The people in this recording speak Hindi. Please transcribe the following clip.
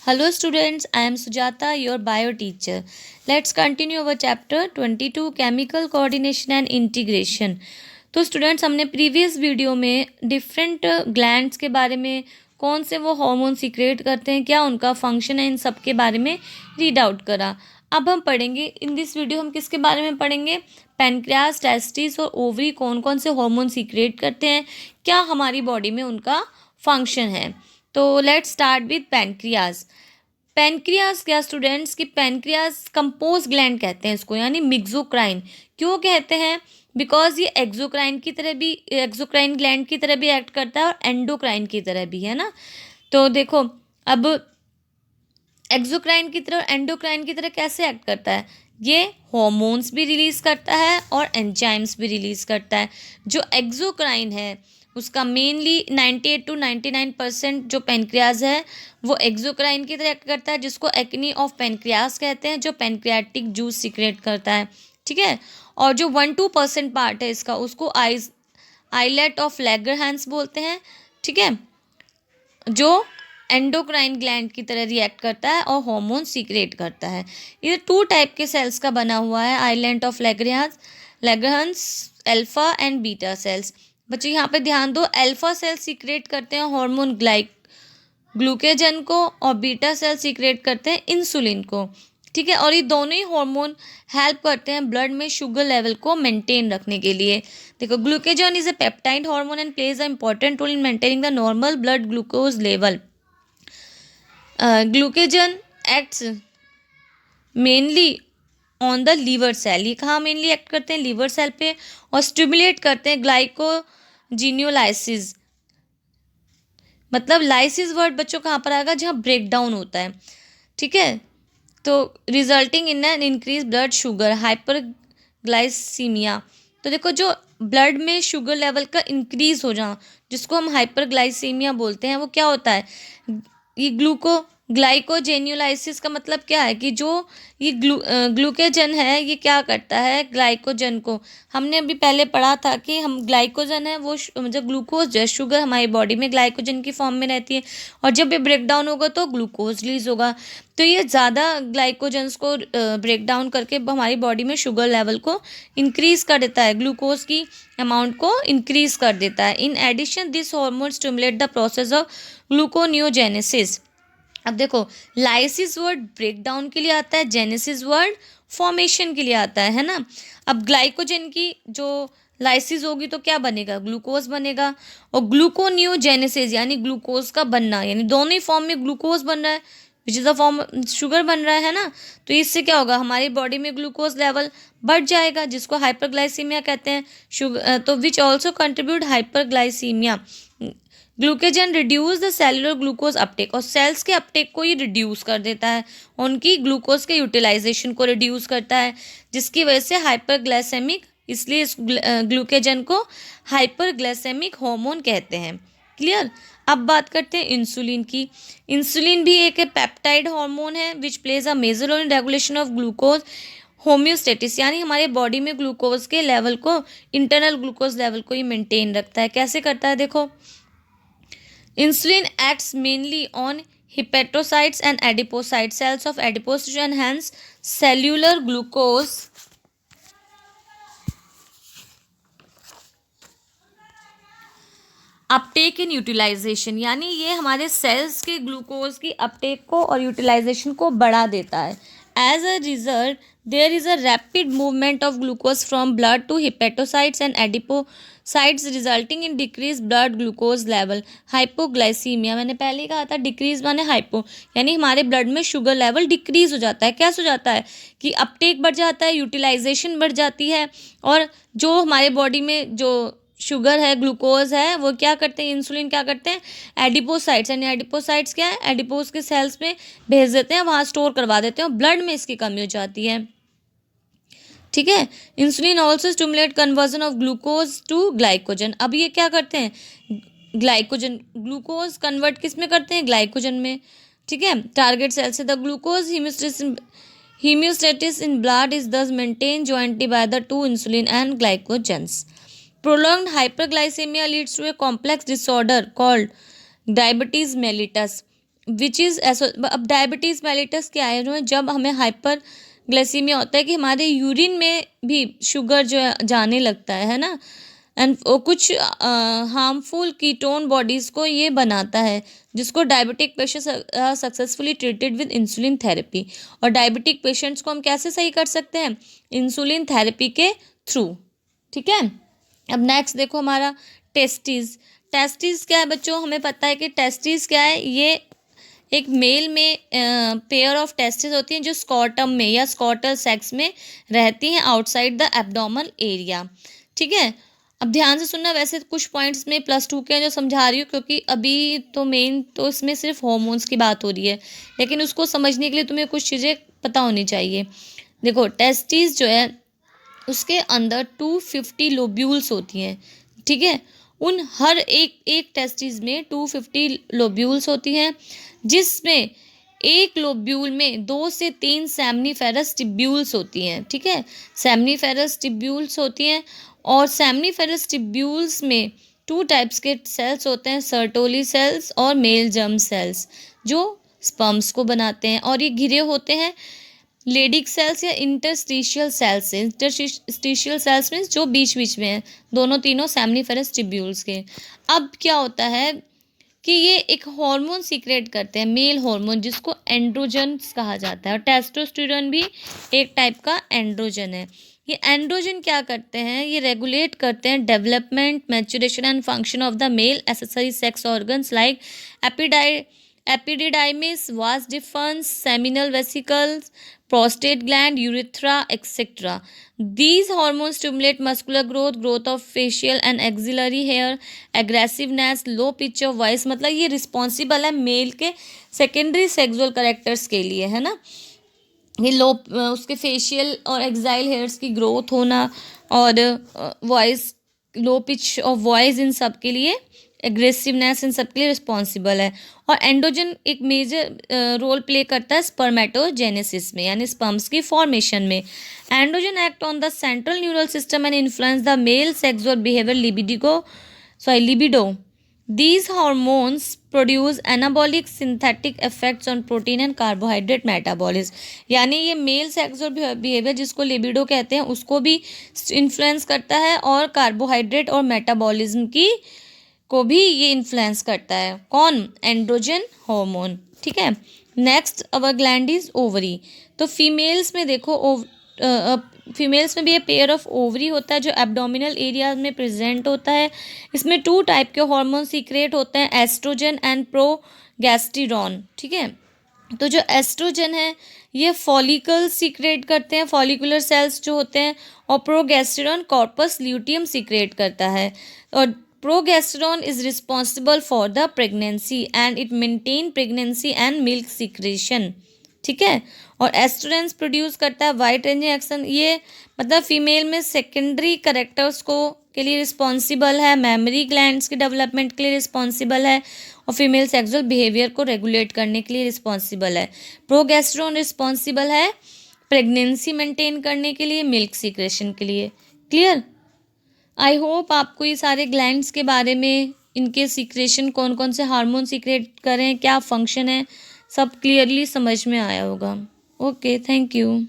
Hello students, I am Sujata, your bio teacher. Let's continue our chapter 22 Chemical Coordination and Integration. तो स्टूडेंट्स हमने प्रीवियस वीडियो में डिफरेंट ग्लैंड्स के बारे में, कौन से वो हार्मोन सीक्रेट करते हैं, क्या उनका फंक्शन है, इन सब के बारे में रीड आउट करा। अब हम पढ़ेंगे इन दिस वीडियो, हम किसके बारे में पढ़ेंगे, पैनक्रियास, टेस्टिस और ओवरी कौन कौन से हार्मोन सीक्रेट करते हैं, क्या हमारी बॉडी में उनका फंक्शन है। तो let's start with pancreas. Pancreas क्या स्टूडेंट्स, कि पैनक्रियास कंपोज ग्लैंड कहते हैं इसको, यानी मिक्सोक्राइन। क्यों कहते हैं, बिकॉज ये एक्सोक्राइन की तरह भी, एक्सोक्राइन ग्लैंड की तरह भी एक्ट करता है और एंडोक्राइन की तरह भी, है ना। तो देखो अब एक्सोक्राइन की तरह, एंडोक्राइन की तरह कैसे एक्ट करता है, ये हॉर्मोन्स भी रिलीज करता है और एंजाइम्स भी रिलीज करता है। जो एक्सोक्राइन है उसका मेनली 98 to 99% जो पेनक्रियाज है वो एक्सोक्राइन की तरह एक्ट करता है, जिसको एक्नी ऑफ पेनक्रियास कहते हैं, जो पेनक्रियाटिक जूस सीक्रेट करता है, ठीक है। और जो 1-2% पार्ट है इसका, उसको आइलेट ऑफ लैगरहैंस बोलते हैं, ठीक है, जो एंडोक्राइन ग्लैंड की तरह रिएक्ट करता है और हार्मोन सीक्रेट करता है। ये 2 टाइप के सेल्स का बना हुआ है, island of Langerhans, alpha and beta cells. बच्चों यहाँ पे ध्यान दो, अल्फा सेल सीक्रेट करते हैं हार्मोन ग्लूकेजन को और बीटा सेल सीक्रेट करते हैं इंसुलिन को, ठीक है। और ये दोनों ही हार्मोन हेल्प करते हैं ब्लड में शुगर लेवल को मेंटेन रखने के लिए। देखो, glucagon is a peptide hormone and plays a important role in maintaining the normal blood glucose level. Glucagon acts mainly on the liver cell. ये कहाँ मेनली एक्ट करते हैं, लीवर सेल पे, और स्टिमुलेट करते हैं ग्लाइकोजिनोलाइसिस। मतलब लाइसिस वर्ड बच्चों कहाँ पर आएगा, जहाँ ब्रेक डाउन होता है, ठीक है। तो resulting in an increase blood sugar, hyperglycaemia. तो देखो, जो ब्लड में शुगर लेवल का इंक्रीज हो जाना, जिसको हम हाइपरग्लाइसीमिया बोलते हैं, वो क्या होता है, ये ग्लाइकोजेन्युलाइसिस का मतलब क्या है, कि जो ये ग्लूकेजन है ये क्या करता है, ग्लाइकोजन को, हमने अभी पहले पढ़ा था कि हम ग्लाइकोजन है वो मतलब ग्लूकोज है, शुगर हमारी बॉडी में ग्लाइकोजन की फॉर्म में रहती है, और जब ये ब्रेक डाउन होगा तो ग्लूकोज रिलीज होगा। तो ये ज़्यादा ग्लाइकोजन्स को ब्रेक डाउन करके हमारी बॉडी में शुगर लेवल को इंक्रीज कर देता है, ग्लूकोज की अमाउंट को इंक्रीज कर देता है। In addition this hormone stimulate the process of gluconeogenesis. अब देखो, लाइसिस वर्ड ब्रेक डाउन के लिए आता है, जेनेसिस वर्ड फॉर्मेशन के लिए आता है ना। अब ग्लाइकोजन की जो लाइसिस होगी तो क्या बनेगा, ग्लूकोज बनेगा, और ग्लूकोनियोजेनेसिस यानी ग्लूकोज का बनना, यानी दोनों ही फॉर्म में ग्लूकोज बन रहा है, which is a form sugar बन रहा है ना। तो इससे क्या होगा, हमारी बॉडी में ग्लूकोज लेवल बढ़ जाएगा, जिसको हाइपरग्लाइसीमिया कहते हैं, शुगर तो which also contribute hyperglycemia. Glucagon reduce the cellular glucose uptake, और सेल्स के अपटेक को ये रिड्यूस कर देता है, उनकी ग्लूकोज के यूटिलाइजेशन को रिड्यूस करता है, जिसकी वजह से हाइपरग्लाइसेमिक, इसलिए इस ग्लूकेजन को हाइपरग्लाइसेमिक हार्मोन कहते हैं। क्लियर। अब बात करते हैं इंसुलिन की। इंसुलिन भी एक पेप्टाइड हार्मोन है which plays a major role in regulation of glucose homeostasis, यानी हमारे बॉडी में ग्लूकोज के लेवल को, इंटरनल ग्लूकोज लेवल को ही मेंटेन रखता है। कैसे करता है, देखो, insulin acts mainly on hepatocytes and adipocyte cells of adipose tissue and hence cellular glucose uptake in utilization, यानी ये हमारे सेल्स के ग्लूकोज की अपटेक को और यूटिलाइजेशन को बढ़ा देता है। As a result there is a rapid movement of glucose from blood to hepatocytes and adipocytes resulting in decrease blood glucose level, hypoglycaemia. मैंने पहले ही कहा था, डिक्रीज माने हाइपो, यानी हमारे ब्लड में शुगर लेवल डिक्रीज हो जाता है। कैसे हो जाता है, कि अपटेक बढ़ जाता है, यूटिलाइजेशन बढ़ जाती है, और जो हमारे बॉडी में जो शुगर है, ग्लूकोज है, वो क्या करते हैं, इंसुलिन क्या करते हैं, एडिपोसाइट्स, यानी एडिपोसाइट्स क्या है, एडिपोज के सेल्स में भेज देते हैं, वहाँ स्टोर करवा देते हैं, और ब्लड में इसकी कमी हो जाती है, ठीक है। Insulin also stimulate conversion of glucose to glycogen. अब ये क्या करते हैं, ग्लाइकोजन, ग्लूकोज कन्वर्ट किस में करते हैं, ग्लाइकोजन में, ठीक है, टारगेट सेल से। The glucose hemostasis in blood is thus maintained jointly by the two insulin and glycogens. Prolonged hyperglycemia leads to a complex disorder called diabetes mellitus, which is ऐसा। अब डायबिटीज़ मेलिटस क्या है, जो जब हमें हाइपर ग्लाइसीमिया होता है कि हमारे यूरिन में भी शुगर जो है जाने लगता है ना, एंड कुछ हार्मफुल कीटोन बॉडीज़ को ये बनाता है, जिसको diabetic patient successfully treated with insulin therapy. और डायबिटिक पेशेंट्स को हम कैसे सही कर सकते हैं, इंसुलिन थेरेपी के थ्रू। ठीक है। अब नेक्स्ट देखो हमारा टेस्टिस। टेस्टिस क्या है बच्चों, हमें पता है कि टेस्टिस क्या है, ये एक मेल में पेयर ऑफ टेस्टिस होती हैं जो स्कॉटम में या स्कॉटल सेक्स में रहती हैं आउटसाइड द एब्डोमल एरिया। ठीक है। अब ध्यान से सुनना, वैसे कुछ पॉइंट्स में +2 के हैं जो समझा रही हूँ, क्योंकि अभी तो मेन तो इसमें सिर्फ हॉर्मोन्स की बात हो रही है, लेकिन उसको समझने के लिए तुम्हें कुछ चीज़ें पता होनी चाहिए। देखो टेस्टिस जो है उसके अंदर 250 लोब्यूल्स होती हैं। ठीक है। उन हर एक टेस्टिस में 250 लोब्यूल्स होती हैं, जिसमें एक लोब्यूल में 2 से 3 सेमनीफेरस टिब्यूल्स होती हैं। ठीक है। सेमनीफेरस टिब्यूल्स होती हैं, और सेमनीफेरस टिब्यूल्स में 2 टाइप्स के सेल्स होते हैं, सर्टोली सेल्स और मेल जर्म सेल्स, जो स्पर्म्स को बनाते हैं। और ये घिरे होते हैं लेडिक सेल्स या इंटरस्टिशियल सेल्स से। इंटरस्टिशियल सेल्स मीन्स जो बीच बीच में है, दोनों तीनों सेमनीफेरस टिब्यूल्स के। अब क्या होता है कि ये एक हार्मोन सीक्रेट करते हैं, मेल हार्मोन, जिसको एंड्रोजन कहा जाता है। और टेस्टोस्टेरोन भी एक टाइप का एंड्रोजन है। ये एंड्रोजन क्या करते हैं, ये रेगुलेट करते हैं development, maturation and function of the male accessory sex organs like epididymis, vas deferens, seminal vesicles, prostate gland, urethra, etc. These hormones stimulate muscular growth, growth of facial and axillary hair, aggressiveness, low pitch of voice। मतलब ये रिस्पॉन्सिबल है मेल के सेकेंडरी सेक्सुअल करेक्टर्स के लिए, है ना। ये उसके फेशियल और एक्साइल हेयर्स की ग्रोथ होना, और voice, low pitch of voice, इन सब के लिए, एग्रेसिवनेस, इन सब के लिए रिस्पॉन्सिबल है। और एंडोजन एक मेजर रोल प्ले करता है स्पर्मेटोजेनेसिस में, यानी स्पर्म्स की फॉर्मेशन में। Androgen act on the central neural system and influence the male sexual behaviour, libido. These hormones produce anabolic synthetic effects on protein and carbohydrate metabolism। यानी ये मेल सेक्सुअल बिहेवियर, जिसको लिबिडो कहते हैं, उसको भी इन्फ्लुएंस करता है, और कार्बोहाइड्रेट और मेटाबॉलिज्म की को भी ये इन्फ्लुएंस करता है। कौन? Androgen hormone. ठीक है। Next our gland is ovary. तो फीमेल्स में देखो, फीमेल्स में भी ये पेयर ऑफ ओवरी होता है, जो एब्डोमिनल एरिया में प्रेजेंट होता है। इसमें 2 टाइप के हार्मोन सीक्रेट होते हैं, एस्ट्रोजन एंड प्रोगेस्टेरॉन। ठीक है। तो जो एस्ट्रोजन है ये फॉलिकल सीक्रेट करते हैं, फॉलिकुलर सेल्स जो होते हैं, और प्रोगेस्टेरॉन कॉर्पस ल्यूटियम सीक्रेट करता है। और progesterone is responsible for the pregnancy and it maintain pregnancy and milk secretion. ठीक है। और एस्ट्रोजेंस प्रोड्यूस करता है वाइड रेंजिंग एक्शन। ये मतलब फीमेल में सेकेंडरी करेक्टर्स को के लिए रिस्पॉन्सिबल है, मेमोरी ग्लैंड्स के डेवलपमेंट के लिए रिस्पॉन्सिबल है, और फीमेल सेक्सुअल बिहेवियर को रेगुलेट करने के लिए रिस्पॉन्सिबल है। प्रोगेस्टेरॉन रिस्पॉन्सिबल है प्रेगनेंसी मेंटेन करने के लिए, मिल्क सीक्रेशन के लिए। क्लियर? आई होप आपको ये सारे ग्लैंड्स के बारे में, इनके सीक्रेशन, कौन कौन से हार्मोन सीक्रेट करें, क्या फंक्शन है, सब क्लियरली समझ में आया होगा। Okay, thank you.